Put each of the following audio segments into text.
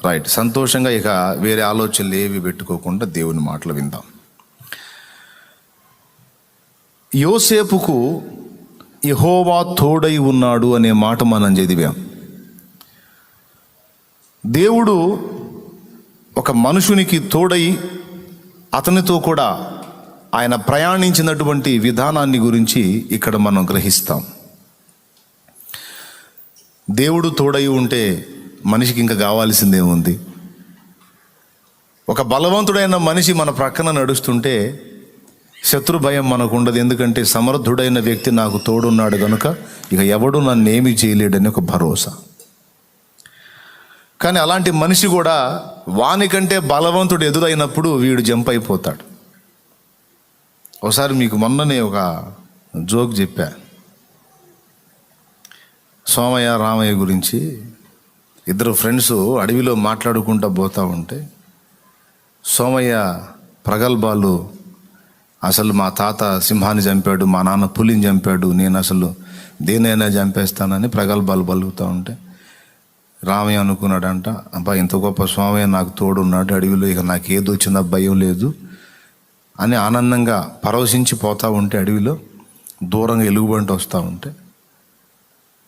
Right, సంతోషంగా ఇక వేరే ఆలోచనలు ఏవి పెట్టుకోకుండా దేవుని మాటలు విందాం. యోసేపుకు యెహోవా తోడై ఉన్నాడు అనే మాట మనం చదివాం. దేవుడు ఒక మనుషునికి తోడై అతనితో కూడా ఆయన ప్రయాణించినటువంటి విధానాన్ని గురించి ఇక్కడ మనం గ్రహిస్తాం. దేవుడు తోడై ఉంటే మనిషికి ఇంకా కావాల్సిందేముంది? ఒక బలవంతుడైన మనిషి మన ప్రక్కన నడుస్తుంటే శత్రు భయం మనకు ఉండదు. ఎందుకంటే సమర్థుడైన వ్యక్తి నాకు తోడున్నాడు కనుక ఇక ఎవడు నన్ను ఏమీ చేయలేడని ఒక భరోసా. కానీ అలాంటి మనిషి కూడా వానికంటే బలవంతుడు ఎదురైనప్పుడు వీడు జంప్ అయిపోతాడు. ఒకసారి మీకు మొన్ననే ఒక జోక్ చెప్పా, సోమయ్య రామయ్య గురించి. ఇద్దరు ఫ్రెండ్స్ అడవిలో మాట్లాడుకుంటూ పోతూ ఉంటే సోమయ్య ప్రగల్భాలు, అసలు మా తాత సింహాన్ని చంపాడు, మా నాన్న పులిని చంపాడు, నేను అసలు దేనైనా చంపేస్తానని ప్రగల్భాలు పలుకుతూ ఉంటే రామయ్య అనుకున్నాడంట, అబ్బా ఇంత గొప్ప సోమయ్య నాకు తోడున్నాడు అడవిలో, ఇక నాకు ఏది వచ్చినా భయం లేదు అని ఆనందంగా పరవశించి పోతూ ఉంటే అడవిలో దూరంగా ఎలుగుబంటి వస్తూ ఉంటే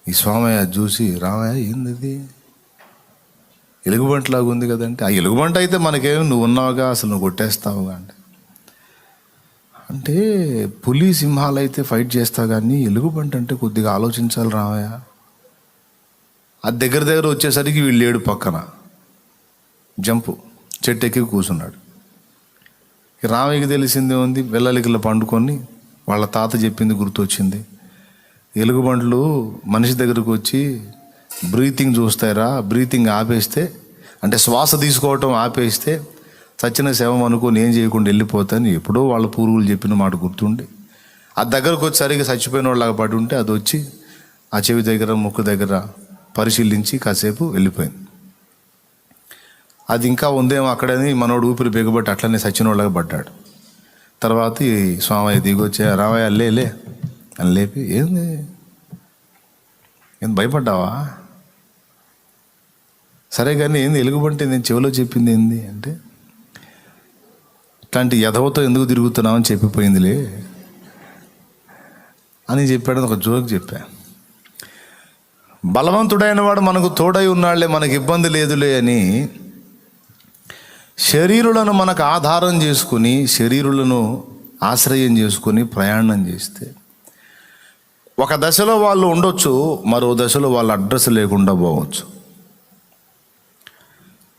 ఈ సోమయ్య చూసి, రామయ్య ఏంది ఎలుగుబంటిలాగా ఉంది కదంటే, ఆ ఎలుగుబంటి అయితే మనకేమి, నువ్వు ఉన్నావుగా, అసలు నువ్వు కొట్టేస్తావుగా అంటే పులి సింహాలు అయితే ఫైట్ చేస్తావు కానీ ఎలుగుబంటి అంటే కొద్దిగా ఆలోచించాలి రామయ్య. అది దగ్గర వచ్చేసరికి వీళ్ళు లేడు, పక్కన జంపు చెట్టు ఎక్కి కూర్చున్నాడు. రామయ్యకి తెలిసిందే ఉంది, వెల్లలికలు పండుకొని వాళ్ళ తాత చెప్పింది గుర్తొచ్చింది. ఎలుగుబంట్లు మనిషి దగ్గరకు వచ్చి బ్రీతింగ్ చూస్తారా, బ్రీతింగ్ ఆపేస్తే అంటే శ్వాస తీసుకోవటం ఆపేస్తే చచ్చిన శవం అనుకొని ఏం చేయకుండా వెళ్ళిపోతాను ఎప్పుడో వాళ్ళ పూర్వులు చెప్పిన మాట గుర్తుండి ఆ దగ్గరకు వచ్చి సరిగ్గా చచ్చిపోయిన వాళ్ళగా పడి ఉంటే అది వచ్చి ఆ చెవి దగ్గర ముక్కు దగ్గర పరిశీలించి కాసేపు వెళ్ళిపోయింది. అది ఇంకా ఉందేమో అక్కడని మనోడు ఊపిరి బిగబట్టి అట్లనే చచ్చిన వాళ్ళగా పడ్డాడు. తర్వాత ఈ స్వామయ్య దిగొచ్చే, రామయ్య లే అని లేపి, ఏంది భయపడ్డావా? సరే కానీ ఏంది ఎలుగుబంటి నేను చెవిలో చెప్పింది ఏంది అంటే, ఇట్లాంటి యథవతో ఎందుకు తిరుగుతున్నావు అని చెప్పిపోయిందిలే అని చెప్పాడు. ఒక జోక్ చెప్పా. బలవంతుడైన వాడు మనకు తోడై ఉన్నాళ్లే, మనకు ఇబ్బంది లేదులే అని శరీరులను మనకు ఆధారం చేసుకుని, శరీరులను ఆశ్రయం చేసుకుని ప్రయాణం చేస్తే ఒక దశలో వాళ్ళు ఉండొచ్చు, మరో దశలో వాళ్ళ అడ్రస్ లేకుండా పోవచ్చు.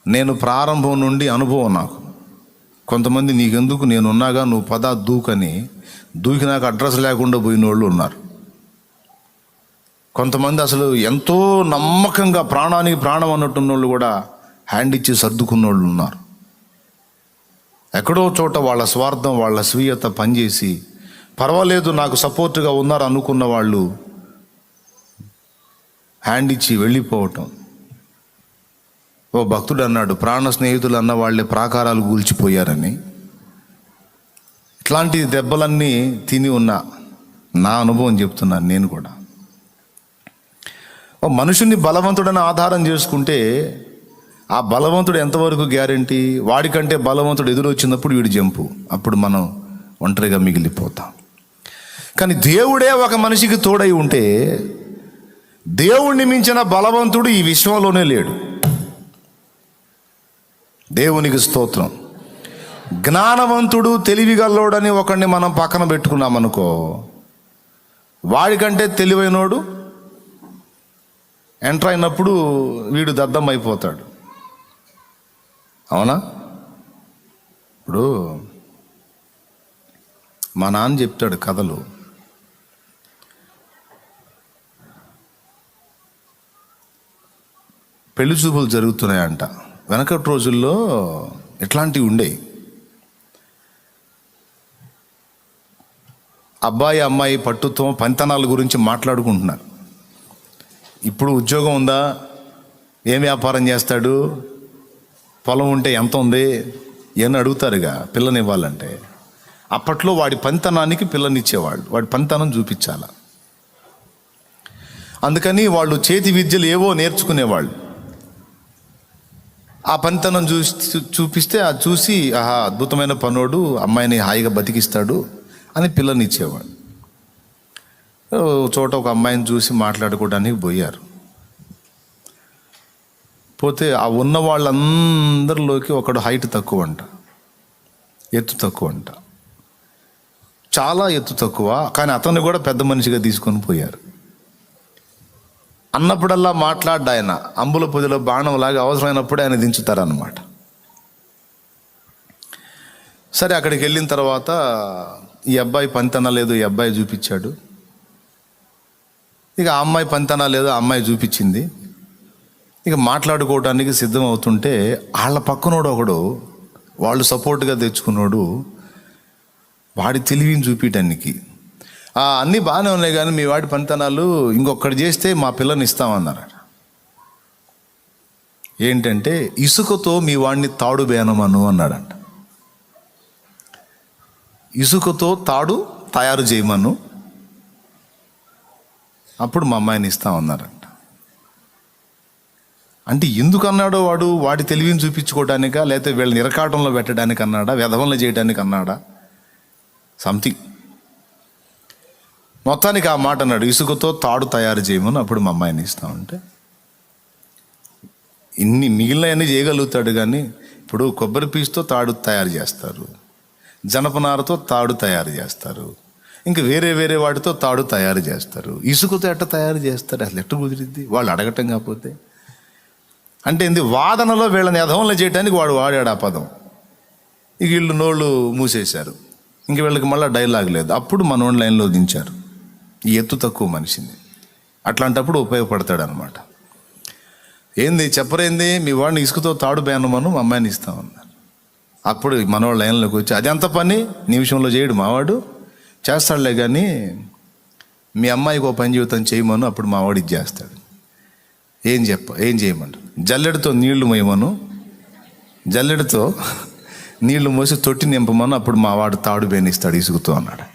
నేను ప్రారంభం నుండి అనుభవం నాకు. కొంతమంది నీకెందుకు నేనున్నాగా నువ్వు పదా దూకని దూకి నాకు అడ్రస్ లేకుండా పోయిన వాళ్ళు ఉన్నారు. కొంతమంది అసలు ఎంతో నమ్మకంగా ప్రాణానికి ప్రాణం అన్నట్టున్న వాళ్ళు కూడా హ్యాండ్ ఇచ్చి సర్దుకున్న వాళ్ళు ఉన్నారు. ఎక్కడో చోట వాళ్ళ స్వార్థం, వాళ్ళ స్వీయత పనిచేసి పర్వాలేదు నాకు సపోర్ట్గా ఉన్నారు అనుకున్న వాళ్ళు హ్యాండ్ ఇచ్చి వెళ్ళిపోవటం. ఓ భక్తుడు అన్నాడు, ప్రాణ స్నేహితులు అన్న వాళ్ళే ప్రాకారాలు కూల్చిపోయారని. ఇట్లాంటి దెబ్బలన్నీ తిని ఉన్న నా అనుభవం చెప్తున్నాను నేను కూడా. ఓ మనుషుని బలవంతుడని ఆధారం చేసుకుంటే ఆ బలవంతుడు ఎంతవరకు గ్యారంటీ? వాడికంటే బలవంతుడు ఎదురొచ్చినప్పుడు వీడు జంపు, అప్పుడు మనం ఒంటరిగా మిగిలిపోతాం. కానీ దేవుడే ఒక మనిషికి తోడై ఉంటే దేవుణ్ణి మించిన బలవంతుడు ఈ విశ్వంలోనే లేడు. దేవునికి స్తోత్రం. జ్ఞానవంతుడు తెలివిగల్లోడని ఒకడిని మనం పక్కన పెట్టుకున్నామనుకో, వాడికంటే తెలివైనోడు ఎంటర్ అయినప్పుడు వీడు దద్దం అయిపోతాడు. అవునా? ఇప్పుడు మా నాన్న చెప్తాడు కథలు. పెళ్లి చూపులు జరుగుతున్నాయంట. వెనకటి రోజుల్లో ఇట్లాంటివి ఉండేవి. అబ్బాయి అమ్మాయి పట్టుత్వం పంతనాల గురించి మాట్లాడుకుంటున్నారు. ఇప్పుడు ఉద్యోగం ఉందా, ఏం వ్యాపారం చేస్తాడు, పొలం ఉంటే ఎంత ఉంది అని అడుగుతారుగా పిల్లనివ్వాలంటే. అప్పట్లో వాడి పంతనానికి పిల్లనిచ్చేవాళ్ళు, వాడి పంతనం చూపించాల. అందుకని వాళ్ళు చేతి విద్యలు ఏవో నేర్చుకునేవాళ్ళు. ఆ పనితనం చూపిస్తే అది చూసి ఆహా అద్భుతమైన పనోడు, అమ్మాయిని హాయిగా బతికిస్తాడు అని పిల్లనిచ్చేవాడు. చోట ఒక అమ్మాయిని చూసి మాట్లాడుకోవడానికి పోయారు. పోతే ఆ ఉన్న వాళ్ళందరిలోకి ఒకడు హైట్ తక్కువ అంట, ఎత్తు తక్కువ అంట, చాలా ఎత్తు తక్కువ. కానీ అతన్ని కూడా పెద్ద మనిషిగా తీసుకొని పోయారు. అన్నప్పుడల్లా మాట్లాడ్డా ఆయన, అంబుల పొదిలో బాణంలాగా అవసరమైనప్పుడే ఆయన దించుతారన్నమాట. సరే అక్కడికి వెళ్ళిన తర్వాత ఈ అబ్బాయి పనితనం లేదు, ఈ అబ్బాయి చూపించాడు. ఇక ఆ అమ్మాయి పనితనం లేదు, ఆ అమ్మాయి చూపించింది. ఇక మాట్లాడుకోవడానికి సిద్ధం అవుతుంటే వాళ్ళ పక్కనోడు ఒకడు, వాళ్ళు సపోర్ట్గా తెచ్చుకున్నాడు, వాడి తెలివిని చూపించడానికి అన్నీ బాగానే ఉన్నాయి కానీ మీ వాడి పనితనాలు ఇంకొకటి చేస్తే మా పిల్లని ఇస్తామన్నారు. ఏంటంటే ఇసుకతో మీ వాడిని తాడు బేనమను అన్నాడంట. ఇసుకతో తాడు తయారు చేయమను, అప్పుడు మా అమ్మాయిని ఇస్తామన్నారంట. అంటే ఎందుకు అన్నాడో వాడి తెలివిని చూపించుకోవడానికా, లేకపోతే వీళ్ళని ఇరకాటంలో పెట్టడానికి అన్నాడా, వ్యధవంలో చేయడానికి అన్నాడా, సంథింగ్. మొత్తానికి ఆ మాట అన్నాడు, ఇసుకతో తాడు తయారు చేయమని, అప్పుడు మా అమ్మాయిని ఇస్తామంటే. ఇన్ని మిగిలినవన్నీ చేయగలుగుతాడు కానీ ఇప్పుడు కొబ్బరి పీచుతో తాడు తయారు చేస్తారు, జనపనారతో తాడు తయారు చేస్తారు, ఇంకా వేరే వేరే వాటితో తాడు తయారు చేస్తారు. ఇసుకతో ఎట్ట తయారు చేస్తారు? అసలు ఎట్ట కుదిరిద్ది? వాళ్ళు అడగటం కాకపోతే. అంటే ఏంది, వాదనలో వీళ్ళని యధవంలో చేయడానికి వాడు వాడాడు ఆ పదం. ఇక వీళ్ళు నోళ్ళు మూసేశారు, ఇంక వీళ్ళకి మళ్ళీ డైలాగ్ లేదు. అప్పుడు మనోడి లైన్లో దించారు ఈ ఎత్తు తక్కువ మనిషిని. అట్లాంటప్పుడు ఉపయోగపడతాడు అనమాట. ఏంది చెప్పరేంది, మీ వాడిని ఇసుకతో తాడు బేనమను, మా అమ్మాయిని ఇస్తామన్నారు. అప్పుడు మనోళ్ళ లైన్లోకి వచ్చి, అది ఎంత పని నిమిషంలో చేయడు మావాడు, చేస్తాడులే కానీ మీ అమ్మాయికి ఒక పని జీవితం చేయమను, అప్పుడు మావాడు ఇది చేస్తాడు. ఏం చేయమంటారు? జల్లెడతో నీళ్లు మోయమను, జల్లెడతో నీళ్లు మోసి తొట్టి నింపమను, అప్పుడు మా వాడు తాడు బేనిస్తాడు ఇసుకుతో అన్నాడు.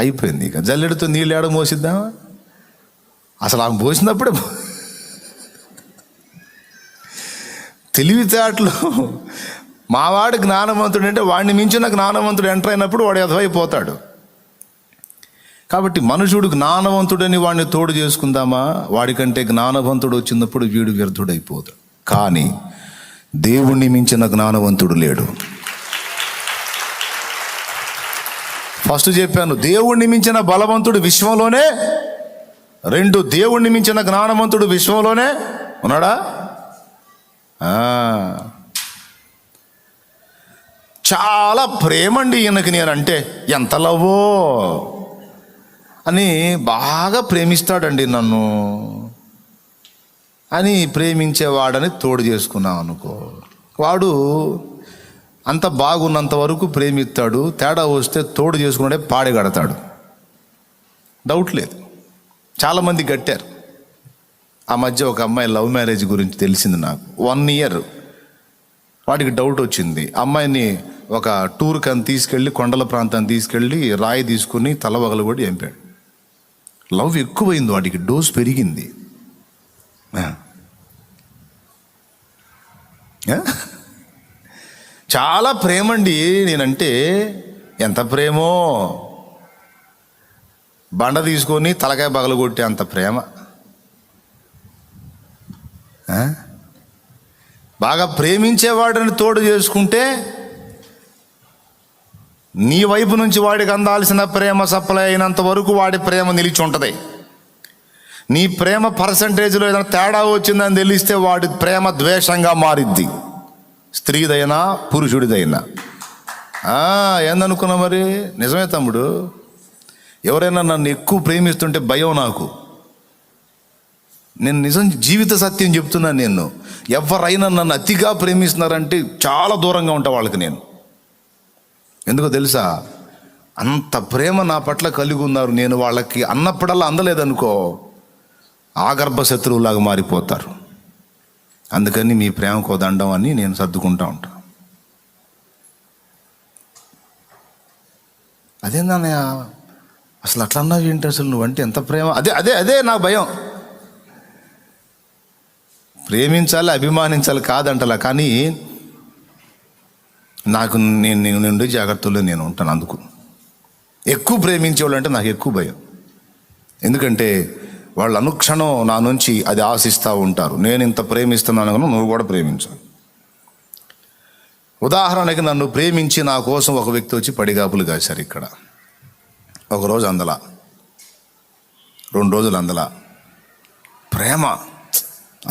అయిపోయింది. ఇక జల్లెడతో నీళ్ళు ఏడ మోసిద్దామా? అసలు ఆమె మోసినప్పుడే తెలివితేటలు. మావాడు జ్ఞానవంతుడు అంటే వాడిని మించిన జ్ఞానవంతుడు ఎంటర్ అయినప్పుడు వాడు ఎదవైపోతాడు. కాబట్టి మనుషుడు జ్ఞానవంతుడని వాడిని తోడు చేసుకుందామా? వాడికంటే జ్ఞానవంతుడు వచ్చినప్పుడు వీడు వ్యర్థుడైపోతాడు. కానీ దేవుణ్ణి మించిన జ్ఞానవంతుడు లేడు. ఫస్ట్ చెప్పాను, దేవుణ్ణి మించిన బలవంతుడు విశ్వంలోనే. 2, దేవుణ్ణి మించిన జ్ఞానవంతుడు విశ్వంలోనే ఉన్నాడా? చాలా ప్రేమండి ఈయనకి నేనంటే, ఎంత లవ్వో అని బాగా ప్రేమిస్తాడండి నన్ను అని ప్రేమించేవాడని తోడు చేసుకున్నాం అనుకో, వాడు అంత బాగున్నంత వరకు ప్రేమిస్తాడు. తేడా వస్తే తోడు చేసుకున్నాడే పాడగడతాడు. డౌట్ లేదు. చాలామంది కట్టారు. ఆ మధ్య ఒక అమ్మాయి లవ్ మ్యారేజ్ గురించి తెలిసింది నాకు. 1 ఇయర్ వాడికి డౌట్ వచ్చింది. అమ్మాయిని ఒక టూర్కి అని తీసుకెళ్ళి, కొండల ప్రాంతాన్ని తీసుకెళ్ళి రాయి తీసుకుని తలవగలు కూడా చంపాడు. లవ్ ఎక్కువైంది వాడికి, డోస్ పెరిగింది. చాలా ప్రేమండి నేనంటే, ఎంత ప్రేమో. బండ తీసుకొని తలకాయ పగలగొట్టే అంత ప్రేమ. బాగా ప్రేమించేవాడిని తోడు చేసుకుంటే నీ వైపు నుంచి వాడికి అందాల్సిన ప్రేమ సప్లై అయినంత వరకు వాడి ప్రేమ నిలిచి ఉంటుంది. నీ ప్రేమ పర్సంటేజ్లో ఏదైనా తేడా వచ్చిందని తెలిస్తే వాడి ప్రేమ ద్వేషంగా మారిద్ది, స్త్రీదైనా పురుషుడిదైనా. ఏందనుకున్నా మరి? నిజమే తమ్ముడు. ఎవరైనా నన్ను ఎక్కువ ప్రేమిస్తుంటే భయం నాకు. నేను నిజం జీవిత సత్యం చెప్తున్నాను. నేను ఎవరైనా నన్ను అతిగా ప్రేమిస్తున్నారంటే చాలా దూరంగా ఉంటా వాళ్ళకి నేను. ఎందుకో తెలుసా? అంత ప్రేమ నా పట్ల కలిగి ఉన్నారు. నేను వాళ్ళకి అన్నప్పుడల్లా అందలేదనుకో, ఆగర్భ శత్రువులాగా మారిపోతారు. అందుకని మీ ప్రేమకో దండం అని నేను సర్దుకుంటా ఉంటా. అదేందన్నయ్య అసలు అట్లా అన్నావు ఏంటి? అసలు నువ్వంటే ఎంత ప్రేమ. అదే అదే అదే నా భయం. ప్రేమించాలి, అభిమానించాలి కాదంటలా, కానీ నాకు నేను ఉండే జాగ్రత్తలో నేను ఉంటాను. అందుకు ఎక్కువ ప్రేమించేవాళ్ళు అంటే నాకు ఎక్కువ భయం. ఎందుకంటే వాళ్ళు అనుక్షణం నా నుంచి అది ఆశిస్తూ ఉంటారు. నేను ఇంత ప్రేమిస్తున్నాను కనుక నువ్వు కూడా ప్రేమించాలి. ఉదాహరణకి నన్ను ప్రేమించి నా కోసం ఒక వ్యక్తి వచ్చి పడిగాపులు కాశారు. ఇక్కడ ఒకరోజు అందలా, 2 రోజులు అందలా, ప్రేమ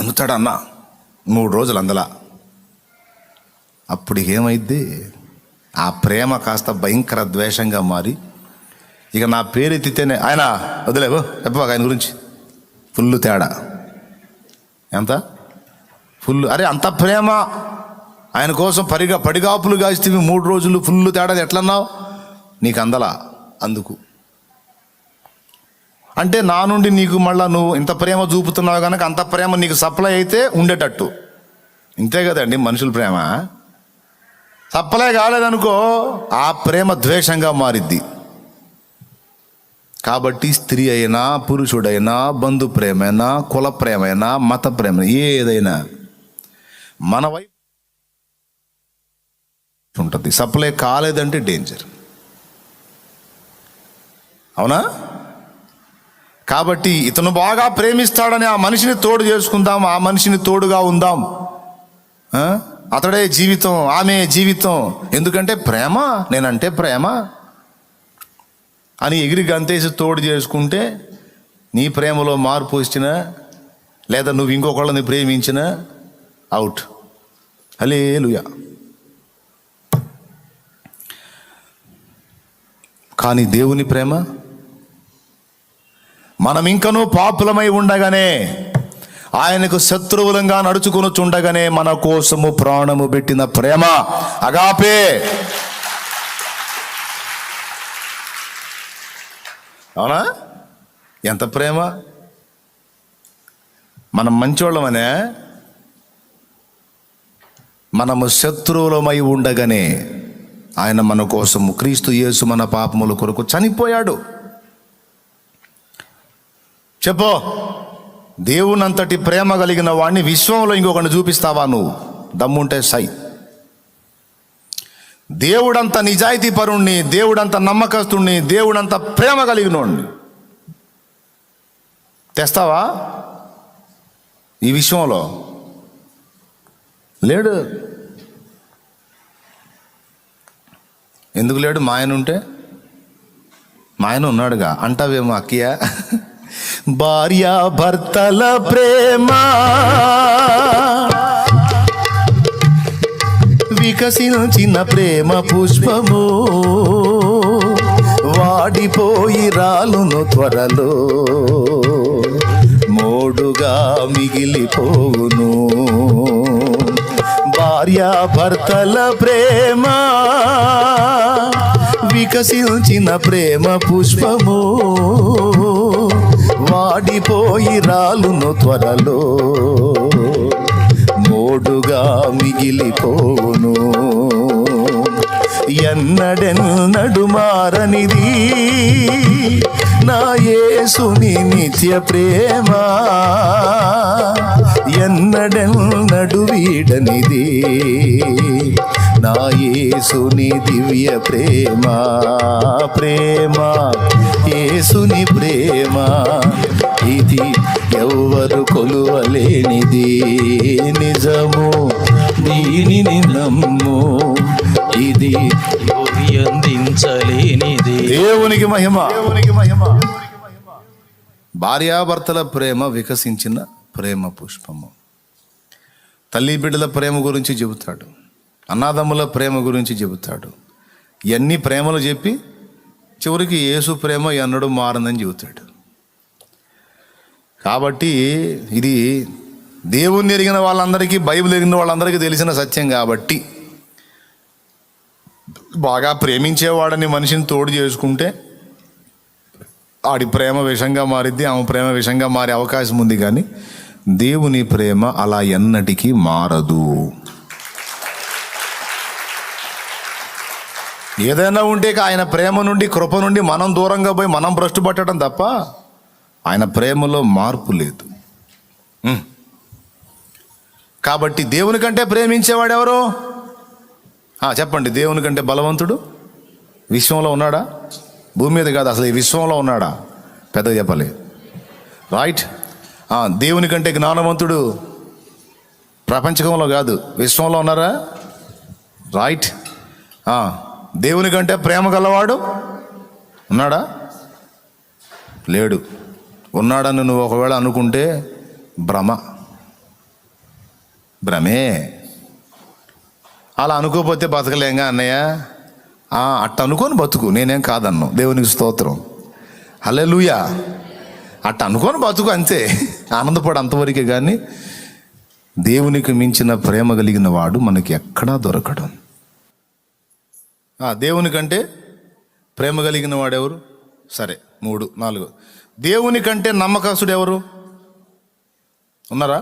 అందుతాడన్నా 3 రోజులు అందలా. అప్పుడు ఏమైద్ది? ఆ ప్రేమ కాస్త భయంకర ద్వేషంగా మారి ఇక నా పేరు ఎత్తితేనే ఆయన వదిలేవు చెప్పబాక, ఆయన గురించి ఫుల్ తేడా. ఎంత ఫుల్, అరే అంత ప్రేమ ఆయన కోసం పడిగాపులు కాస్తే 3 రోజులు ఫుల్ తేడా ఎట్లన్నావు? నీకు అందలా. అందుకు అంటే నా నుండి నీకు మళ్ళా నువ్వు ఇంత ప్రేమ చూపుతున్నావు కనుక అంత ప్రేమ నీకు సప్లై అయితే ఉండేటట్టు. ఇంతే కదండి మనుషుల ప్రేమ. సప్లై కాలేదనుకో ఆ ప్రేమ ద్వేషంగా మారిద్ది. కాబట్టి స్త్రీ అయినా పురుషుడైనా బంధు ప్రేమైనా కుల ప్రేమైనా మత ప్రేమ ఏదైనా మన వైపు ఉంటుంది. సప్లై కాలేదంటే డేంజర్. అవునా? కాబట్టి ఇతను బాగా ప్రేమిస్తాడని ఆ మనిషిని తోడు చేసుకుందాం, ఆ మనిషిని తోడుగా ఉందాం. అతడే జీవితం, ఆమె జీవితం. ఎందుకంటే ప్రేమ, నేనంటే ప్రేమ అని ఎగిరి గంతేసి తోడు చేసుకుంటే నీ ప్రేమలో మార్పు వచ్చినా లేదా నువ్వు ఇంకొకళ్ళని ప్రేమించినా అవుట్. హల్లెలూయా. కానీ దేవుని ప్రేమ, మనం ఇంకనూ పాపులమై ఉండగానే, ఆయనకు శత్రువులంగా నడుచుకొనుచుండగానే మన కోసము ప్రాణము పెట్టిన ప్రేమ అగాపే. అవునా? ఎంత ప్రేమ! మనం మంచోళ్ళమనే, మనము శత్రువులమై ఉండగానే ఆయన మన కోసము, క్రీస్తు యేసు మన పాపముల కొరకు చనిపోయాడు. చెప్పో, దేవునంతటి ప్రేమ కలిగిన వాడిని విశ్వంలో ఇంకొకరిని చూపిస్తావా నువ్వు? దమ్ముంటే సై. దేవుడంత నిజాయితీ పరుణ్ణి, దేవుడంత నమ్మకస్తుణ్ణి, దేవుడంత ప్రేమ కలిగినోడిని తెస్తావా ఈ విశ్వంలో? లేడు. ఎందుకు లేడు? మా ఆయన ఉంటే, మా ఆయన ఉన్నాడుగా అంటావేమో అక్కయ్య. భార్య భర్తల ప్రేమ వికసించిన ప్రేమ పుష్పము వాడిపోయి రాలును త్వరలో, మోడుగా మిగిలిపోవును. భార్య భర్తల ప్రేమ వికసించిన ప్రేమ పుష్పము వాడిపోయి రాలును త్వరలో, మోడుగా మిగిలిపోవును. ఎన్నడెన్నడు మారనిది నా యేసుని నిత్య ప్రేమ, ఎన్నడెన్నడు వీడనిది నా యేసుని దివ్య ప్రేమ. ప్రేమ యేసుని ప్రేమ, ఇది ఎవ్వరు కొలువలేనిది. నిజము దీనిని నమ్ము, ఇది అందించలేనిది. దేవునికి మహిమ. భార్యాభర్తల ప్రేమ వికసించిన ప్రేమ పుష్పము. తల్లి బిడ్డల ప్రేమ గురించి చెబుతాడు, అన్నాదమ్ముల ప్రేమ గురించి చెబుతాడు. ఇవన్నీ ప్రేమలు చెప్పి చివరికి యేసు ప్రేమ ఎన్నడూ మారదని చెబుతాడు. కాబట్టి ఇది దేవుణ్ణి ఎరిగిన వాళ్ళందరికీ, బైబిల్ ఎరిగిన వాళ్ళందరికీ తెలిసిన సత్యం. కాబట్టి బాగా ప్రేమించేవాడని మనిషిని తోడు చేసుకుంటే ఆడి ప్రేమ విషంగా మారిద్ది, ఆమె ప్రేమ విషంగా మారే అవకాశం ఉంది. కానీ దేవుని ప్రేమ అలా ఎన్నటికీ మారదు. ఏదైనా ఉంటే ఆయన ప్రేమ నుండి, కృప నుండి మనం దూరంగా పోయి మనం భ్రష్టు పట్టడం తప్ప ఆయన ప్రేమలో మార్పు లేదు. కాబట్టి దేవుని కంటే ప్రేమించేవాడు ఎవరు? చెప్పండి. దేవుని కంటే బలవంతుడు విశ్వంలో ఉన్నాడా? భూమి మీద కాదు, అసలు ఈ విశ్వంలో ఉన్నాడా? పెద్దగా చెప్పాలి. రైట్. దేవుని కంటే జ్ఞానవంతుడు ప్రపంచకంలో కాదు, విశ్వంలో ఉన్నారా? రైట్. దేవుని కంటే ప్రేమ గలవాడు ఉన్నాడా? లేడు. ఉన్నాడని నువ్వు ఒకవేళ అనుకుంటే భ్రమే. అలా అనుకోకపోతే బతకలేంగా అన్నయ్య. అట్ట అనుకొని బతుకు, నేనేం కాదన్ను. దేవునికి స్తోత్రం, హల్లెలూయా. అట్ట అనుకొని బతుకు అంతే, ఆనందపడు అంతవరకే. కానీ దేవునికి మించిన ప్రేమ కలిగిన వాడు మనకి ఎక్కడా దొరకడు. దేవుని కంటే ప్రేమ కలిగిన వాడెవరు? సరే, 3, 4. దేవుని కంటే నమ్మకస్తుడు ఎవరు ఉన్నారా?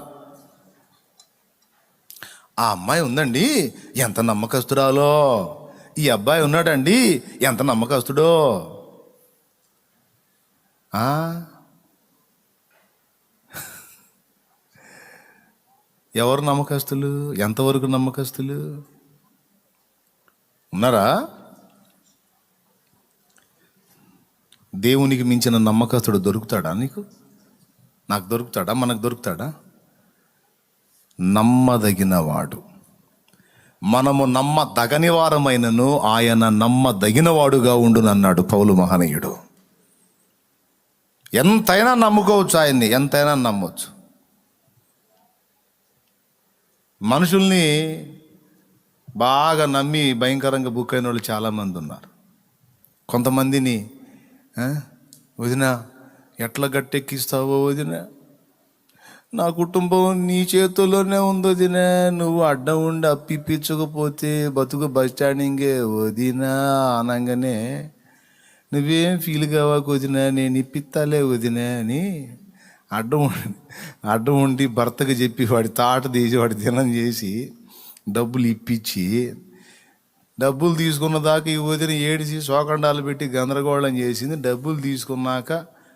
ఆ అమ్మాయి ఉందండి, ఎంత నమ్మకస్తురాలో. ఈ అబ్బాయి ఉన్నాడండి, ఎంత నమ్మకస్తుడో. ఎవరు నమ్మకస్తులు? ఎంతవరకు నమ్మకస్తులు ఉన్నారా? దేవునికి మించిన నమ్మకస్తుడు దొరుకుతాడా నీకు? నాకు దొరుకుతాడా? మనకు దొరుకుతాడా? నమ్మదగినవాడు. మనము నమ్మదగని వారమైనను ఆయన నమ్మదగినవాడుగా ఉండునన్నాడు పౌలు మహనీయుడు. ఎంతైనా నమ్ముకోవచ్చు ఆయన్ని, ఎంతైనా నమ్మవచ్చు. మనుషుల్ని బాగా నమ్మి భయంకరంగా బుక్ అయిన వాళ్ళు చాలామంది ఉన్నారు. కొంతమందిని వదిన ఎట్లా గట్టెక్కిస్తావో వదిన, నా కుటుంబం నీ చేతుల్లోనే ఉంది వదిన, నువ్వు అడ్డం ఉండి అప్పిప్పించకపోతే బతుకు బస్ స్టాండింగే వదినా అనగానే నువ్వేం ఫీల్ కావాకు వదిన, నేను ఇప్పిస్తాలే వదిన అని అడ్డం ఉండి భర్తకు చెప్పి వాడి తాట తీసి వాడి దినం చేసి డబ్బులు ఇప్పించి, డబ్బులు తీసుకున్న దాకా ఈ వదిన ఏడిసి శోకండాలు పెట్టి గందరగోళం చేసింది. డబ్బులు తీసుకున్నాక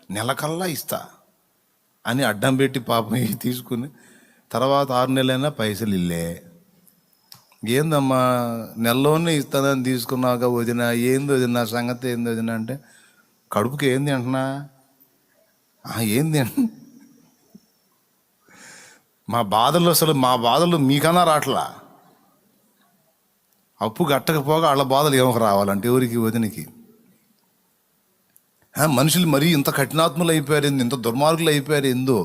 నెలకల్లా ఇస్తా అని అడ్డం పెట్టి పాపం తీసుకుని తర్వాత 6 నెలలైనా పైసలు ఇల్లే. ఏందమ్మా నెలలోనే ఇస్తానని తీసుకున్నాక వదిన, ఏంది వదిన నా సంగతి ఏంది వదిన అంటే, కడుపుకి ఏంది అంటున్నా? ఏంది మా బాధలు మీకన్నా రావట్లా. అప్పు కట్టకపోగా వాళ్ళ బాధలు ఏమో రావాలంటే ఎవరికి? వదినికి. మనుషులు మరీ ఇంత కఠినాత్ములు అయిపోయారు, ఇంత దుర్మార్గులు అయిపోయారు ఏందో.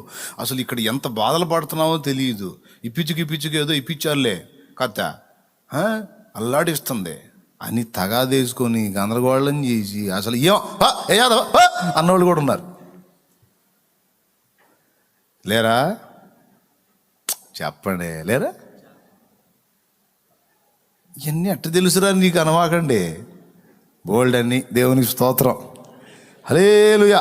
అసలు ఇక్కడ ఎంత బాధలు పడుతున్నామో తెలియదు. ఇప్పించుకు ఏదో ఇప్పించారులే కథ అల్లాడిస్తుంది అని తగాదేసుకొని గందరగోళం చేసి అసలు ఏదో అన్నవాళ్ళు కూడా ఉన్నారు. లేరా? చెప్పండి, లేరా? ఇవన్నీ అట్ట తెలుసురా నీకు అనవాకండి. బోల్డ్ అన్ని. దేవునికి స్తోత్రం, హల్లెలూయా.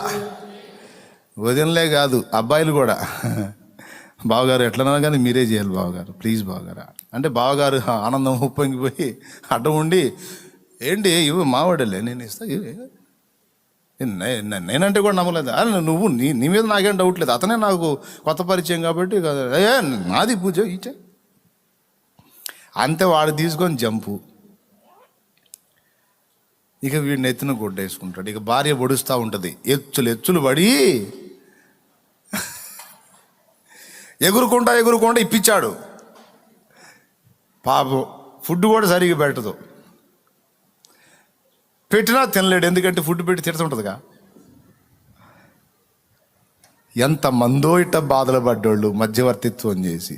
వదినలే కాదు, అబ్బాయిలు కూడా. బావగారు ఎట్లన్నా కానీ మీరే చేయాలి బావగారు, ప్లీజ్ బావగారు అంటే బావగారు ఆనందం ఉప్పొంగిపోయి అడ్డం ఉండి, ఏంటి ఇవి మావాడలే నేను ఇస్తా, నేనంటే కూడా నమ్మలేదు. నువ్వు నీ మీద నాకేం డౌట్ లేదు, అతనే నాకు కొత్త పరిచయం కాబట్టి నాది పూజ ఇచ్చే అంతే. వాడు తీసుకొని జంపు. ఇక వీడిని ఎత్తున కొట్టేసుకుంటాడు. ఇక భార్య పొడుస్తూ ఉంటుంది, ఎచ్చులు పడి ఎగురుకుంటా ఇప్పించాడు. పాపం ఫుడ్ కూడా సరిగ్గా పెట్టదు, పెట్టినా తినలేడు, ఎందుకంటే ఫుడ్ పెట్టి తిడుతుంటుందిగా. ఎంతమందో ఇట్ట బాధలు పడ్డోళ్ళు మధ్యవర్తిత్వం చేసి.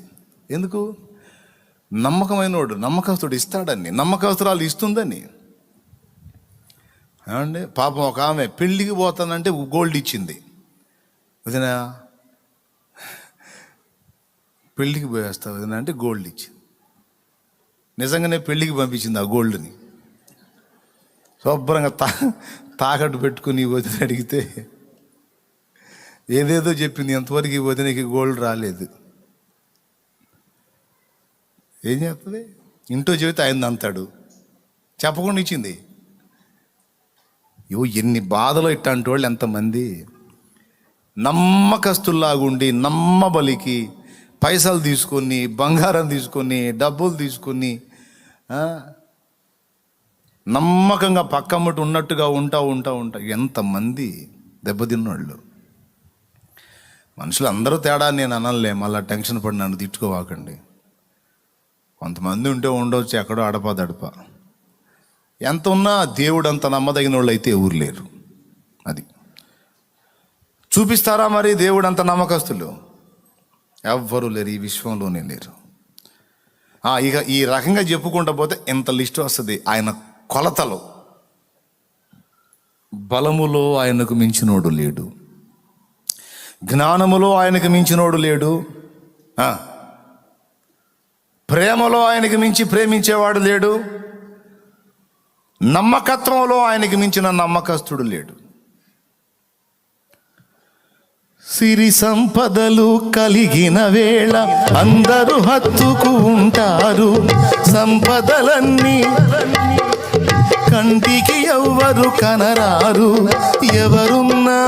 ఎందుకు? నమ్మకమైనోడు, నమ్మకస్తుడు ఇస్తాడని, నమ్మకస్తురాలు ఇస్తుందని. ఏమండి, పాపం ఒక ఆమె పెళ్ళికి పోతానంటే గోల్డ్ ఇచ్చింది. వదినా పెళ్ళికి పోయేస్తా వదినా అంటే గోల్డ్ ఇచ్చింది. నిజంగానే పెళ్ళికి పంపించింది ఆ గోల్డ్ని. శుభ్రంగా తాకట్టు పెట్టుకుని వదిన అడిగితే ఏదేదో చెప్పింది. ఎంతవరకు వదినకి గోల్డ్ రాలేదు. ఏం చేస్తుంది? ఇంట్లో చెబితే ఆయన అంతాడు, చెప్పకుండా ఇచ్చింది. ఎన్ని బాధలు ఇట్లాంటి వాళ్ళు ఎంతమంది. నమ్మకస్తుల్లాగుండి నమ్మబలికి పైసలు తీసుకొని, బంగారం తీసుకొని, డబ్బులు తీసుకొని, నమ్మకంగా పక్కమ్మటి ఉన్నట్టుగా ఉంటా ఎంతమంది దెబ్బతిన్నోళ్ళు. మనుషులు అందరూ తేడా నేను అనలే, మళ్ళీ టెన్షన్ పడి నన్ను తిట్టుకోవాకండి. కొంతమంది ఉంటే ఉండవచ్చు ఎక్కడో అడప ఎంత ఉన్నా దేవుడు అంత నమ్మదగిన వాళ్ళు అయితే ఎవరు లేరు. అది చూపిస్తారా మరి? దేవుడు అంత నమ్మకస్తులు ఎవ్వరూ లేరు, ఈ విశ్వంలోనే లేరు. ఇక ఈ రకంగా చెప్పుకుంటూ పోతే ఎంత లిస్ట్ వస్తుంది. ఆయన కొలతలు, బలములో ఆయనకు మించినోడు లేడు, జ్ఞానములో ఆయనకు మించినోడు లేడు, ప్రేమలో ఆయనకు మించి ప్రేమించేవాడు లేడు, నమ్మకత్వంలో ఆయనకి మించిన నమ్మకస్తుడు లేడు. సిరి సంపదలు కలిగిన వేళ అందరూ హత్తుకు ఉంటారు. సంపదలన్నీ కంటికి ఎవ్వరు కనరారు. ఎవరున్నా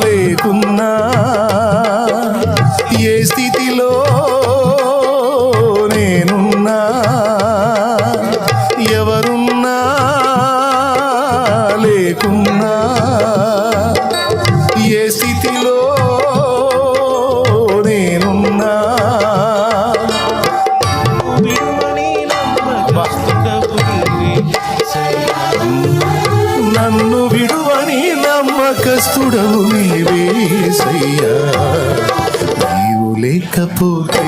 లేకున్నా ఏ స్థితిలో నేనున్నా, ఎవరున్నా లేకున్నా, ఏ స్థితిలో నేనున్నా, నన్ను విడువని నమ్మకస్తుడవు నీవేసయ్యా. నీవు లేకపోతే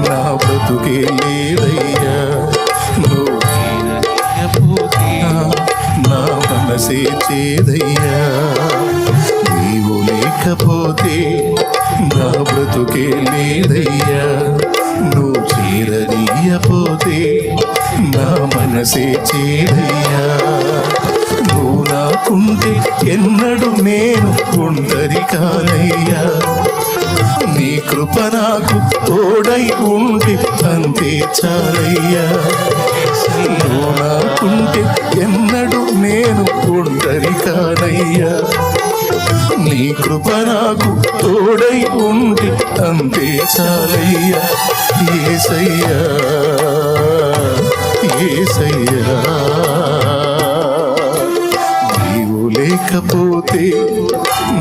నా బ్రతుకే లేదయ్యా. నా మనసే చేదయ్యా. నీవు లేకపోతే నా బ్రతుకే లేదయ్యా. నువ్వు చేరదీయపోతే నా మనసే చేదయ్యా. నువ్వు నాకుంటే ఎన్నడూ నేను ఒంటరి కానయ్యా. నీ కృప నాకు తోడై ఉంటే అంతే చాలయ్యా. నువ్వు నాకుంటే ఎన్నడూ నేను ఒంటరి కానయ్యా. నీ కృప నాకు తోడై ఉంటే అంతే చాలయ్యా. యేసయ్యా, యేసయ్యా, నీవు లేకపోతే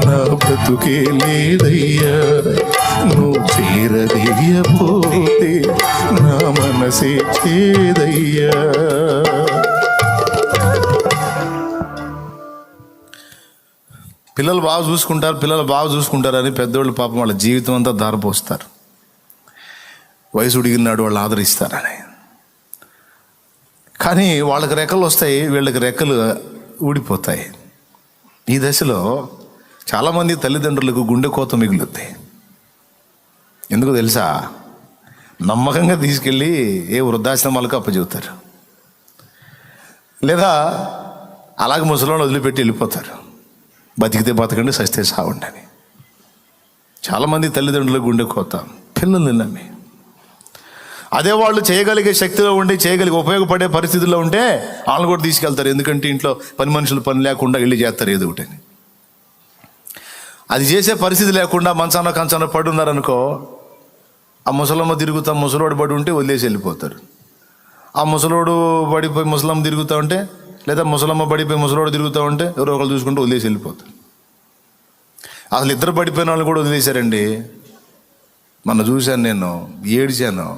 నా బ్రతుకే లేదయ్యా. నువ్వు చేరదీయపోతే నా మనసే చేదయ్యా. పిల్లలు బాగా చూసుకుంటారని పెద్దోళ్ళు పాపం వాళ్ళ జీవితం అంతా దారిపోస్తారు. వయసు ఉడిగినాడు వాళ్ళు ఆదరిస్తారని. కానీ వాళ్ళకి రెక్కలు వస్తాయి, వీళ్ళకి రెక్కలు ఊడిపోతాయి. ఈ దశలో చాలామంది తల్లిదండ్రులకు గుండె కోత మిగులుద్ది. ఎందుకు తెలుసా? నమ్మకంగా తీసుకెళ్ళి ఏ వృద్ధాశ్రమాలకు అప్పచెబుతారు, లేదా అలాగే ముసలోళ్ళు వదిలిపెట్టి వెళ్ళిపోతారు. బతికితే బతకండి, సస్తే సావండి అని. చాలామంది తల్లిదండ్రులకు గుండె కోత పిల్లల్ని నమ్మి. అదే వాళ్ళు చేయగలిగే శక్తిలో ఉండి ఉపయోగపడే పరిస్థితుల్లో ఉంటే వాళ్ళని కూడా తీసుకెళ్తారు. ఎందుకంటే ఇంట్లో పని మనుషులు పని లేకుండా వెళ్ళి చేస్తారు ఏదో ఒకటి. అది చేసే పరిస్థితి లేకుండా మంచాన కంచాన పడి ఉన్నారనుకో, ఆ ముసలమ్మ తిరుగుతా ముసలోడు పడి ఉంటే వదిలేసి వెళ్ళిపోతారు. ఆ ముసలోడు పడిపోయి ముసలమ్మ తిరుగుతూ ఉంటే, లేదా ముసలమ్మ పడిపోయి ముసలోడు తిరుగుతూ ఉంటే ఎవరో ఒకరు చూసుకుంటూ వదిలేసి వెళ్ళిపోతారు. అసలు ఇద్దరు పడిపోయిన వాళ్ళు కూడా వదిలేశారండి. మొన్న చూశాను, నేను ఏడ్చాను.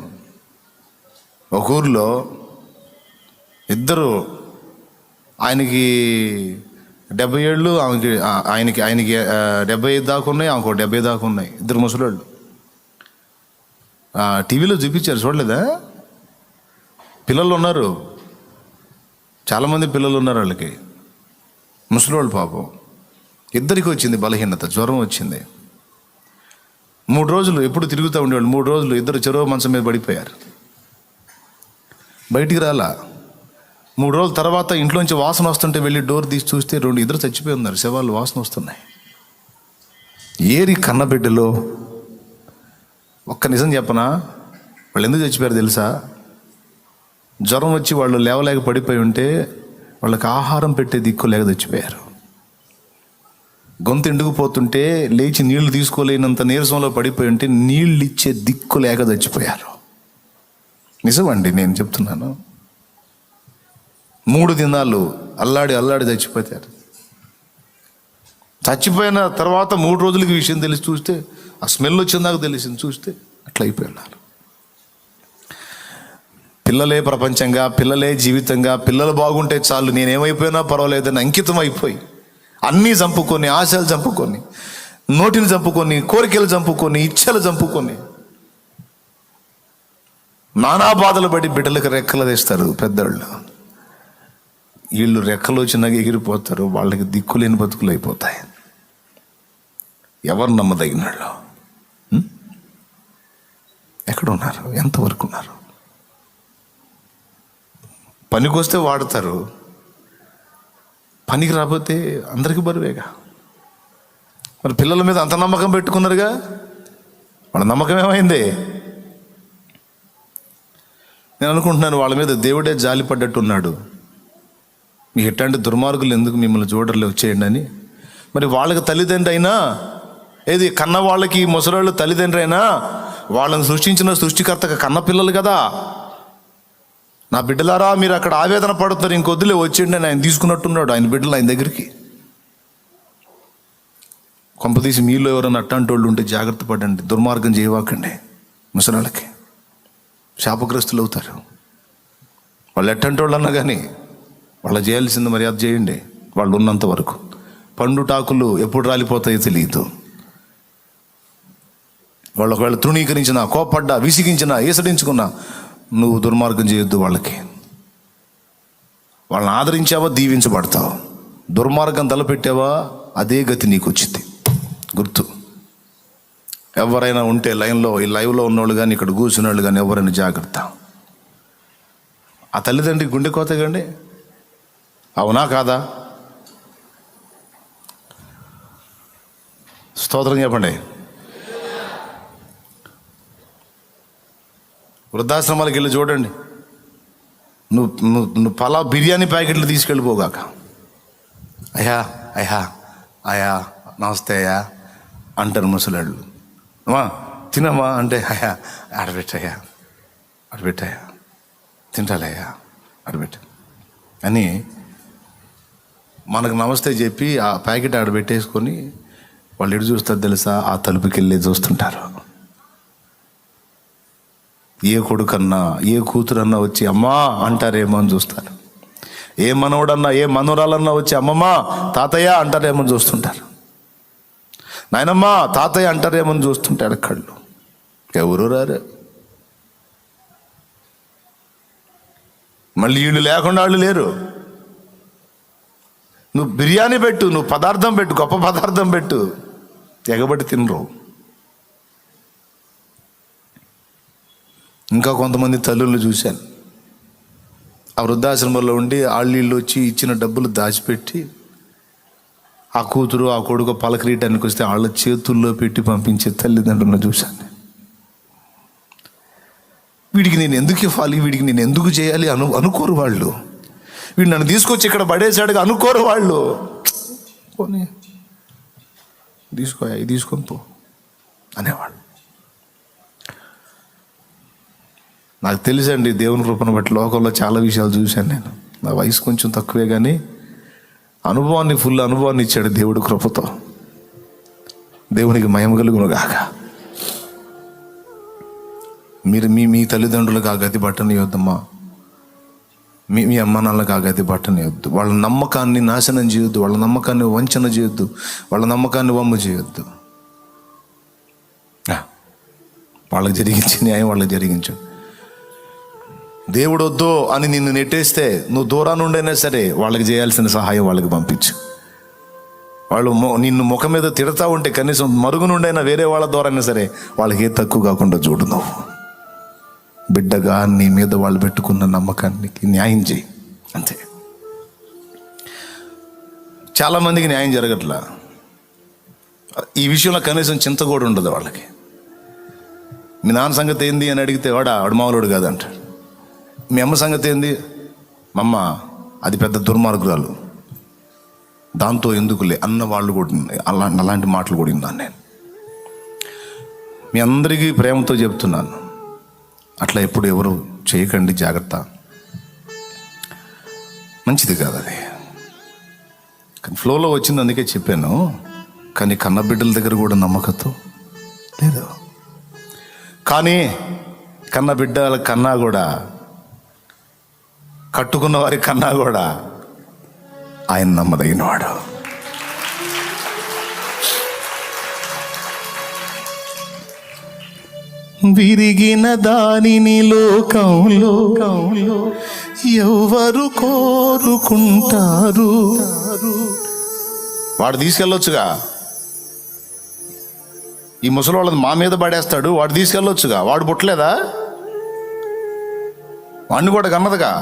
ఒక ఊర్లో ఇద్దరు, ఆయనకి 70 ఏళ్ళు, ఆయనకి 75 దాకా ఉన్నాయి, ఆమెకు 70 దాకా ఉన్నాయి. ఇద్దరు ముసలోళ్ళు. టీవీలో చూపించారు, చూడలేదా? పిల్లలు ఉన్నారు, చాలామంది పిల్లలు ఉన్నారు వాళ్ళకి. ముసలోళ్ళు పాపం. ఇద్దరికి వచ్చింది బలహీనత, జ్వరం వచ్చింది. 3 రోజులు ఎప్పుడు తిరుగుతూ ఉండేవాళ్ళు. 3 రోజులు ఇద్దరు చెరువు మంచం మీద పడిపోయారు, బయటికి రాలా. 3 రోజుల తర్వాత ఇంట్లోంచి వాసన వస్తుంటే వెళ్ళి డోర్ తీసి చూస్తే ఇద్దరు చచ్చిపోయి ఉన్నారు, శవాలు వాసన వస్తున్నాయి. ఏరి కన్నబిడ్డలో. ఒక్క నిజం చెప్పనా, వాళ్ళు ఎందుకు చచ్చిపోయారు తెలుసా? జ్వరం వచ్చి వాళ్ళు లేవలేక పడిపోయి ఉంటే వాళ్ళకి ఆహారం పెట్టే దిక్కు లేక చచ్చిపోయారు. గొంతు ఎండుకుపోతుంటే లేచి నీళ్లు తీసుకోలేనంత నీరసంలో పడిపోయి ఉంటే నీళ్ళు ఇచ్చే దిక్కు లేక చచ్చిపోయారు. నిజమండి, నేను చెప్తున్నాను. 3 దినాలు అల్లాడి చచ్చిపోతారు. చచ్చిపోయిన తర్వాత 3 రోజులకి విషయం తెలిసి చూస్తే, ఆ స్మెల్ వచ్చిందాక తెలిసింది చూస్తే అట్లా అయిపోయినారు. పిల్లలే ప్రపంచంగా, పిల్లలే జీవితంగా, పిల్లలు బాగుంటే చాలు, నేనేమైపోయినా పర్వాలేదని అంకితం అయిపోయి అన్నీ చంపుకొని, ఆశలు చంపుకొని, నోటిని చంపుకొని, కోరికలు చంపుకొని, ఇచ్చలు చంపుకొని, నానా బాధలు పడి బిడ్డలకు రెక్కలు తెస్తారు పెద్దోళ్ళు. వీళ్ళు రెక్కలు వచ్చినాక ఎగిరిపోతారు. వాళ్ళకి దిక్కులేని బతుకులు అయిపోతాయి. ఎవరు నమ్మదగిన వాళ్ళు? ఎక్కడున్నారు? ఎంతవరకు ఉన్నారు? పనికి వస్తే వాడతారు, పనికి రాకపోతే అందరికీ బరువేగా. మరి పిల్లల మీద అంత నమ్మకం పెట్టుకున్నారుగా, వాళ్ళ నమ్మకం ఏమైంది? నేను అనుకుంటున్నాను వాళ్ళ మీద దేవుడే జాలి పడ్డట్టున్నాడు. మీకు ఎట్లాంటి దుర్మార్గులు ఎందుకు మిమ్మల్ని చూడర్లే, వచ్చేయండి అని. మరి వాళ్ళకి తల్లిదండ్రి అయినా, ఏది కన్న వాళ్ళకి ముసలాళ్ళు తల్లిదండ్రి అయినా, వాళ్ళని సృష్టించిన సృష్టికర్తగా కన్న పిల్లలు కదా. నా బిడ్డలారా మీరు అక్కడ ఆవేదన పడుతున్నారు, ఇంకొద్దులే వచ్చేయండి అని ఆయన తీసుకున్నట్టున్నాడు ఆయన బిడ్డలు ఆయన దగ్గరికి. కొంపతీసి మీలో ఎవరైనా అట్లాంటి వాళ్ళు ఉంటే జాగ్రత్త పడండి, దుర్మార్గం చేయవాకండి. ముసలాళ్ళకి శాపగ్రస్తులు అవుతారు. వాళ్ళు ఎట్టంటి వాళ్ళు అన్నా కానీ వాళ్ళు చేయాల్సింది మర్యాద చేయండి. వాళ్ళు ఉన్నంత వరకు. పండుటాకులు ఎప్పుడు రాలిపోతాయో తెలియదు. వాళ్ళు ఒకవేళ తృణీకరించినా, కోపడ్డా, విసిగించినా, ఈసడించుకున్నా నువ్వు దుర్మార్గం చేయొద్దు. వాళ్ళని ఆదరించావా దీవించబడతావు. దుర్మార్గం తలపెట్టావా అదే గతి నీకు వచ్చింది. గుర్తు. ఎవరైనా ఉంటే లైన్లో, ఈ లైవ్లో ఉన్నోళ్ళు కానీ, ఇక్కడ కూర్చున్న వాళ్ళు కానీ, ఎవరైనా జాగ్రత్త. ఆ తల్లిదండ్రి గుండె కోతగండి. అవునా కాదా? స్తోత్రం చెప్పండి. వృద్ధాశ్రమాలకు వెళ్ళి చూడండి. నువ్వు పలా బిర్యానీ ప్యాకెట్లు తీసుకెళ్ళిపోగాక, అయ్యా అయ్యా అయ్యా నమస్తే అయ్యా అంటారు ముసలాళ్ళు. అమ్మా తినమ్మా అంటే, అయ్యా ఆడబెట్టయ్యా ఆడబెట్టయ్యా తింటాలయ్యా ఆడబెట్ట అని మనకు నమస్తే చెప్పి ఆ ప్యాకెట్ ఆడబెట్టేసుకొని వాళ్ళు ఎటు చూస్తారు తెలుసా? ఆ తలుపుకి వెళ్ళి చూస్తుంటారు. ఏ కొడుకన్నా, ఏ కూతురన్నా వచ్చి అమ్మా అంటారేమో అని చూస్తారు. ఏ మనవడన్నా, ఏ మనవరాలన్నా వచ్చి అమ్మమ్మా తాతయ్య అంటారేమో అని చూస్తుంటారు. నాయనమ్మా తాతయ్య అంటారేమో అని చూస్తుంటాడు కళ్ళు. ఎవరు రారు. మళ్ళీ వీళ్ళు లేకుండా వాళ్ళు లేరు. నువ్వు బిర్యానీ పెట్టు, నువ్వు పదార్థం పెట్టు, గొప్ప పదార్థం పెట్టు, ఎగబడి తినరు. ఇంకా కొంతమంది తల్లులు చూశాను, ఆ వృద్ధాశ్రమంలో ఉండి ఆళ్ళీళ్ళు వచ్చి ఇచ్చిన డబ్బులు దాచిపెట్టి ఆ కూతురు ఆ కొడుకు పలకరీయటానికి వస్తే వాళ్ళ చేతుల్లో పెట్టి పంపించే తల్లిదండ్రులను చూశాను. వీడికి నేను ఎందుకు ఇవ్వాలి, వీడికి నేను ఎందుకు చేయాలి అనుకోరు వాళ్ళు. వీడు నన్ను తీసుకొచ్చి ఇక్కడ పడేసాడుగా అనుకోరు వాళ్ళు. పోనీ తీసుకో, ఇది తీసుకొని పో అనేవాళ్ళు. నాకు తెలుసండి, దేవుని కృపను బట్టి లోకంలో చాలా విషయాలు చూశాను నేను. నా వయసు కొంచెం తక్కువే కానీ ఫుల్ అనుభవాన్ని ఇచ్చాడు దేవుడు కృపతో. దేవునికి మహిమ కలుగును గాక. మీరు మీ తల్లిదండ్రులకు ఆ గతి పట్టనియొద్దమ్మా. మీ అమ్మ నాన్నలకు ఆ గతి పట్టనియొద్దు. వాళ్ళ నమ్మకాన్ని నాశనం చేయొద్దు, వాళ్ళ నమ్మకాన్ని వంచన చేయొద్దు, వాళ్ళ నమ్మకాన్ని వమ్ము చేయొద్దు. వాళ్ళకి జరిగించే న్యాయం వాళ్ళకి జరిగించు. దేవుడు వద్దు అని నిన్ను నెట్టేస్తే నువ్వు దూరాన్ని ఉండైనా సరే వాళ్ళకి చేయాల్సిన సహాయం వాళ్ళకి పంపించు. వాళ్ళు నిన్ను ముఖం మీద తిడతా ఉంటే కనీసం మరుగు నుండైనా వేరే వాళ్ళ ద్వారైనా సరే వాళ్ళకి ఏ తక్కువ కాకుండా చూడు. నువ్వు బిడ్డగా నీ మీద వాళ్ళు పెట్టుకున్న నమ్మకానికి న్యాయం చేయి, అంతే. చాలామందికి న్యాయం జరగట్లా. ఈ విషయంలో కనీసం చింత కూడా ఉండదు వాళ్ళకి. మీ నాన్న సంగతి ఏంది అని అడిగితే వాడు మామూలుడు కాదంటాడు. మీ అమ్మ సంగతి ఏంది? మా అమ్మ అది పెద్ద దుర్మార్గురాలు. దాంతో ఎందుకులే అన్న వాళ్ళు కూడా అలాంటి మాటలు కూడా విన్నాను నేను. మీ అందరికీ ప్రేమతో చెప్తున్నాను, అట్లా ఎప్పుడు ఎవరు చేయకండి, జాగ్రత్త. మంచిది కాదు అది. కానీ ఫ్లోలో వచ్చింది, అందుకే చెప్పాను. కానీ కన్నబిడ్డల దగ్గర కూడా నమ్మకత్వం లేదు. కానీ కన్నబిడ్డల కన్నా కూడా, కట్టుకున్న వారి కన్నా కూడా ఆయన నమ్మదగినవాడు. విరిగిన దానిని లోకంలో ఎవరు కోరుకుంటారు? వాడు తీసుకెళ్ళొచ్చుగా, ఈ ముసలి వాళ్ళది మా మీద పడేస్తాడు, వాడు తీసుకెళ్ళొచ్చుగా. వాడు పుట్టలేదా? వాడిని కూడా కన్నదుగా,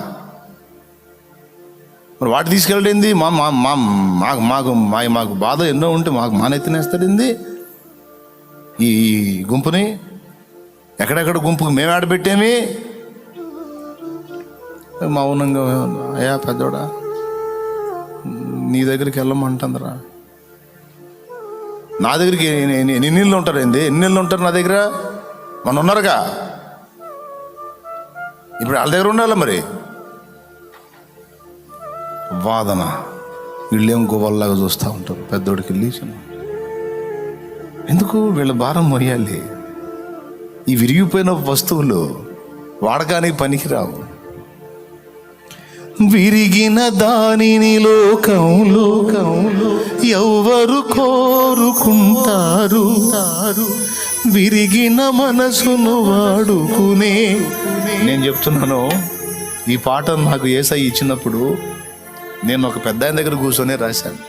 మరి వాడు తీసుకెళ్ళడింది. మాకు బాధ ఎన్నో ఉంటే మాకు మానెత్తినేస్తాడింది. ఈ గుంపుని ఎక్కడెక్కడ గుంపుకు మేము ఆడబెట్టేమి. మౌనంగా, అయ్యా పెద్దోడా నీ దగ్గరికి వెళ్ళమంటుందిరా. నా దగ్గరికి ఎన్ని నీళ్ళు ఉంటారు? ఎన్ని నీళ్ళు ఉంటారు నా దగ్గర? మన ఉన్నారుగా, ఇప్పుడు వాళ్ళ దగ్గర ఉండాలి. మరి వాదన, వీళ్ళేం గోవల్లాగా చూస్తూ ఉంటారు. పెద్దోడికి వెళ్ళి ఎందుకు వీళ్ళ భారం మోయాలి? ఈ విరిగిపోయిన వస్తువులు వాడకానికి పనికిరావు. విరిగిన దానిని లోకంలో ఎవరు కోరుకుంటారు? విరిగిన మనసును వాడుకునే. నేను చెప్తున్నాను, ఈ పాట నాకు యేసయ్య ఇచ్చినప్పుడు నేను ఒక పెద్ద ఆయన దగ్గర కూర్చొని రాశాను,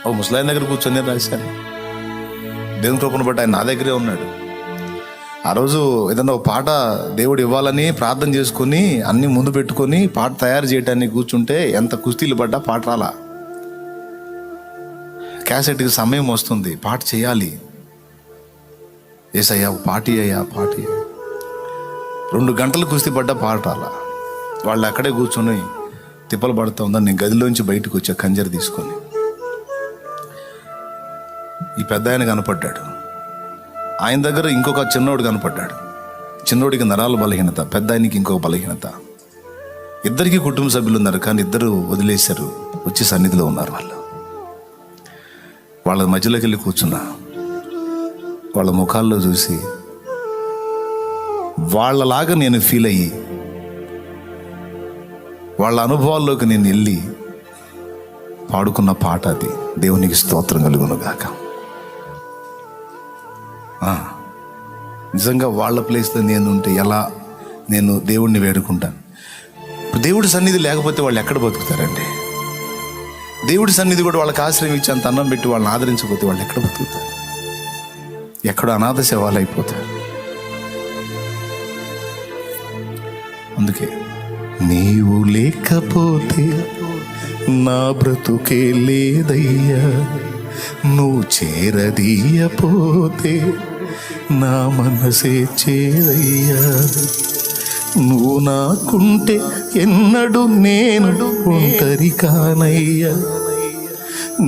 ఒక ముసలాయన దగ్గర కూర్చొని రాశాను. దేవుని కృపను బట్టి ఆయన నా దగ్గరే ఉన్నాడు. ఆ రోజు ఏదన్నా ఒక పాట దేవుడు ఇవ్వాలని ప్రార్థన చేసుకొని అన్ని ముందు పెట్టుకొని పాట తయారు చేయడానికి కూర్చుంటే ఎంత కుస్తీలు పడ్డా పాట రాలా. క్యాసెట్కి సమయం వస్తుంది, పాట చేయాలి. ఏసయ్యా పాటి అయ్యా 2 గంటలు కుస్తీ పడ్డా పాట రాలా. వాళ్ళు అక్కడే కూర్చొని తిప్పలు పడుతూ ఉందని నేను గదిలోంచి బయటకు వచ్చా కంజర తీసుకొని. ఈ పెద్ద ఆయన కనపడ్డాడు, ఆయన దగ్గర ఇంకొక చిన్నోడు కనపడ్డాడు. చిన్నోడికి నరాల బలహీనత, పెద్ద ఆయనకి ఇంకొక బలహీనత. ఇద్దరికి కుటుంబ సభ్యులు ఉన్నారు, కానీ ఇద్దరు వదిలేశారు, వచ్చి సన్నిధిలో ఉన్నారు. వాళ్ళ మధ్యలోకి వెళ్ళి కూర్చున్నా. వాళ్ళ ముఖాల్లో చూసి వాళ్ళలాగా నేను ఫీల్ అయ్యి, వాళ్ళ అనుభవాల్లోకి నేను వెళ్ళి పాడుకున్న పాట అది. దేవునికి స్తోత్రం కలుగును గాక. నిజంగా వాళ్ళ ప్లేస్లో నేను ఉంటే ఎలా నేను దేవుడిని వేడుకుంటాను. ఇప్పుడు దేవుడి సన్నిధి లేకపోతే వాళ్ళు ఎక్కడ బతుకుతారండి? దేవుడి సన్నిధి కూడా వాళ్ళకి ఆశ్రయం ఇచ్చి అంత అన్నం పెట్టి వాళ్ళని ఆదరించకపోతే వాళ్ళు ఎక్కడ బతుకుతారు? ఎక్కడో అనాథ శవాలు అయిపోతారు. అందుకే నీవు లేకపోతే నా బ్రతుకే లేదయ్యా, నువ్వు చేరదీయపోతే నా మనసే చేదయ్యా. నువ్వు నాకుంటే ఎన్నడు నేను ఒంటరి కానయ్యా.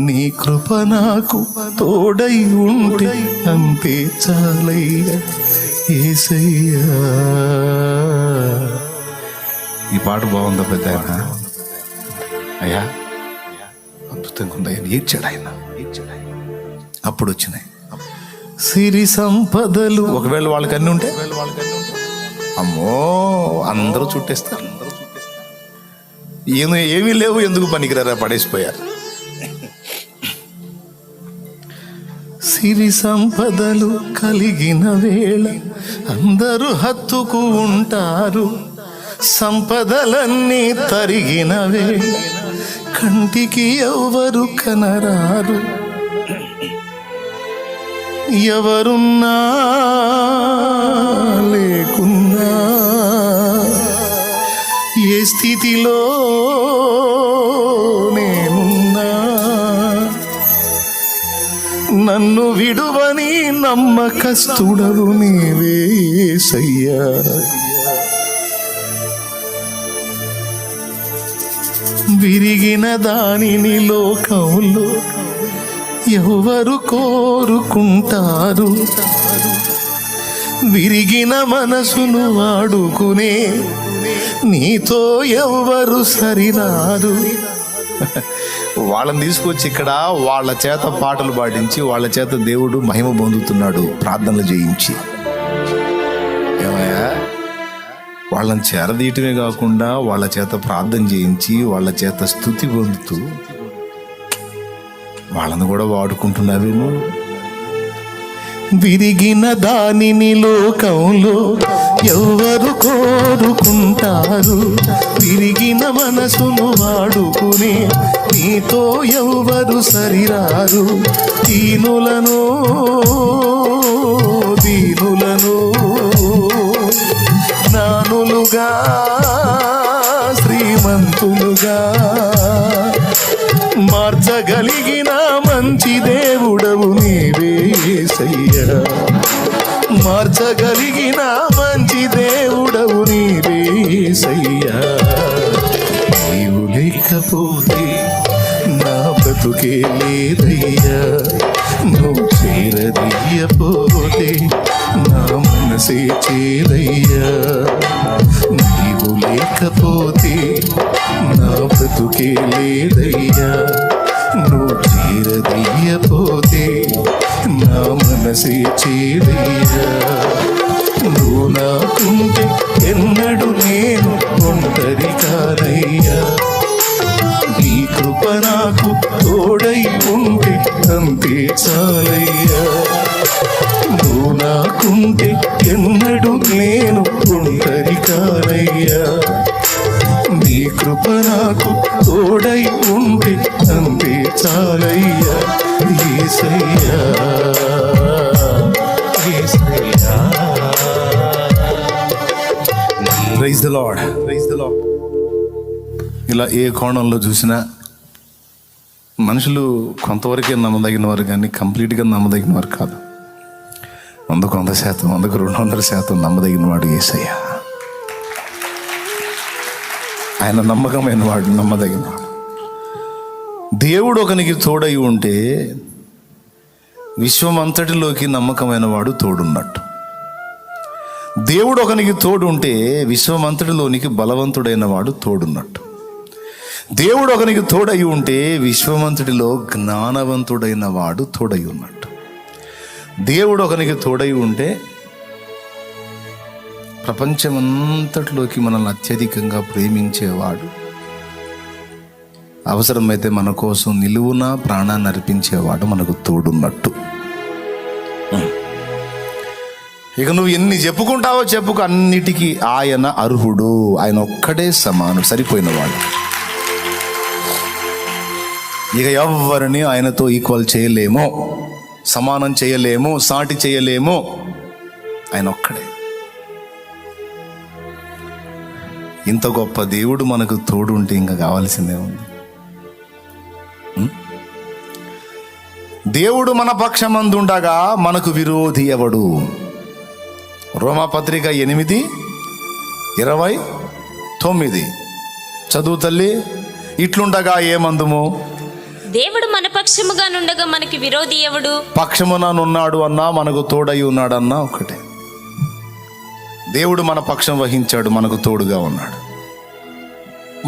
నీ కృప నాకు తోడై ఉంటే అంతే చాలయ్యా యేసయ్యా. ఈ పాట బాగుందా పెద్ద అయ్యా? అద్భుతంగా ఉందా? ఏడ్చాడు ఆయన. అప్పుడు వచ్చినాయి సిరి సంపదలు. ఒకవేళ వాళ్ళకి అన్నీ ఉంటే అమ్మో అందరూ చుట్టేస్తారు. ఏమీ లేవు, ఎందుకు పనికిరారా, పడేసిపోయారు. సిరి సంపదలు కలిగిన వేళ అందరూ హత్తుకు ఉంటారు. సంపదలన్నీ తరిగిన వేళ కంటికి ఎవరు కనరారు. ఎవరున్నా లేకున్నా ఏ స్థితిలో నేనున్నా నన్ను విడువని నమ్మకస్తుడవు నీవే యేసయ్యా. విరిగిన దానిని లోకంలో ఎవరు కోరుకుంటారు? విరిగిన మనసును వాడుకునే నీతో ఎవరు సరిరారు. వాళ్ళని తీసుకొచ్చి ఇక్కడ వాళ్ళ చేత పాటలు పాడించి వాళ్ళ చేత దేవుడు మహిమ పొందుతున్నాడు, ప్రార్థనలు చేయించి. ఏమయ్యా, వాళ్ళని చేరదీయటమే కాకుండా వాళ్ళ చేత ప్రార్థన చేయించి వాళ్ళ చేత స్తుతి పొందుతూ వాళ్ళని కూడా వాడుకుంటున్నావేమో. విరిగిన దానిని లోకంలో ఎవరు కోరుకుంటారు? విరిగిన మనసును వాడుకునే నీతో ఎవరు సరిరారు? దీనులను జ్ఞానులుగా శ్రీమంతులుగా మార్చగలిగిన మంచి దేవుడవు నీవే యేసయ్యా. మార్చగలిగిన మంచి దేవుడవు నీవే యేసయ్యా. నీవు లేకపోతే నా బ్రతుకే లేదయ్యా. నువ్వు చేరదీయపోతే నా మనసే చేదయ్యా. నీవు లేకపోతే నా బ్రతుకే లేదయ్యా. నువ్వు చేరదీయపోతే నా మనసే చేదయ్యా. నువ్వు నాకుంటే ఎన్నడు నేను ఒంటరి కానయ్యా. నీ కృప నాకు తోడై ఉంటే అంతే చాలయ్యా. నువ్వు నాకుంటే ఎన్నడు నేను ఒంటరి కానయ్యా. నీ కృప నాకు తోడై ఉంటే అంతే చాలయ్యా. యేసయ్యా, యేసయ్యా. Praise the lord, praise the lord. ఇలా ఏ కోణంలో చూసినా మనుషులు కొంతవరకే నమ్మదగిన వారు, కానీ కంప్లీట్గా నమ్మదగిన వారు కాదు. 100% 200% నమ్మదగిన వాడు యేసయ్యా. ఆయన నమ్మకమైన వాడు, నమ్మదగిన వాడు. దేవుడు ఒకనికి తోడై ఉంటే విశ్వమంతటిలోకి నమ్మకమైన వాడు తోడున్నట్టు. దేవుడు ఒకనికి తోడు ఉంటే విశ్వమంతటిలోనికి బలవంతుడైన వాడు తోడున్నట్టు. దేవుడు ఒకనికి తోడై ఉంటే విశ్వమంతటిలో జ్ఞానవంతుడైన వాడు తోడై ఉన్నట్టు. దేవుడు ఒకనికి తోడై ఉంటే ప్రపంచమంతటిలోకి మనల్ని అత్యధికంగా ప్రేమించేవాడు, అవసరమైతే మన కోసం నిలువున ప్రాణాన్ని అర్పించేవాడు మనకు తోడున్నట్టు. ఇక నువ్వు ఎన్ని చెప్పుకుంటావో చెప్పుకు, అన్నిటికీ ఆయన అర్హుడు. ఆయన ఒక్కడే సమానుడు, సరిపోయినవాడు. ఇక ఎవరిని ఆయనతో ఈక్వల్ చేయలేమో, సమానం చేయలేము, సాటి చేయలేము. ఆయన ఒక్కడే. ఇంత గొప్ప దేవుడు మనకు తోడు ఉంటే ఇంకా కావాల్సిందే ఉంది. దేవుడు మన పక్షమందుండగా మనకు విరోధి ఎవడు? రోమాపత్రిక 8:29 చదువు తల్లి. ఇట్లుండగా ఏమందుము? దేవుడు మన పక్షముగా నుండగా మనకి విరోధి ఎవడు? పక్షమున ఉన్నాడు అన్నా, మనకు తోడై ఉన్నాడు అన్నా ఒకటే. దేవుడు మన పక్షం వహించాడు, మనకు తోడుగా ఉన్నాడు,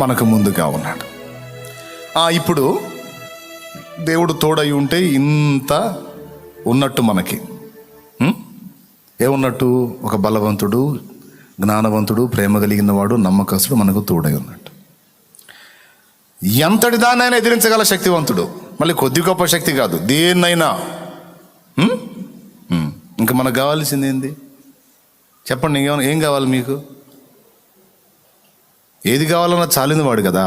మనకు ముందుగా ఉన్నాడు. ఇప్పుడు దేవుడు తోడై ఉంటే ఇంత ఉన్నట్టు మనకి ఏమున్నట్టు? ఒక బలవంతుడు, జ్ఞానవంతుడు, ప్రేమ కలిగిన వాడు, నమ్మకస్తుడు మనకు తోడై ఉన్నట్టు. ఎంతటి దాన్నైనా ఎదిరించగల శక్తివంతుడు. మళ్ళీ కొద్ది గొప్ప శక్తి కాదు, దేన్నైనా. ఇంకా మనకు కావాల్సింది ఏంది చెప్పండి? ఏం కావాలి మీకు? ఏది కావాలన్నా చాలింది వాడు కదా.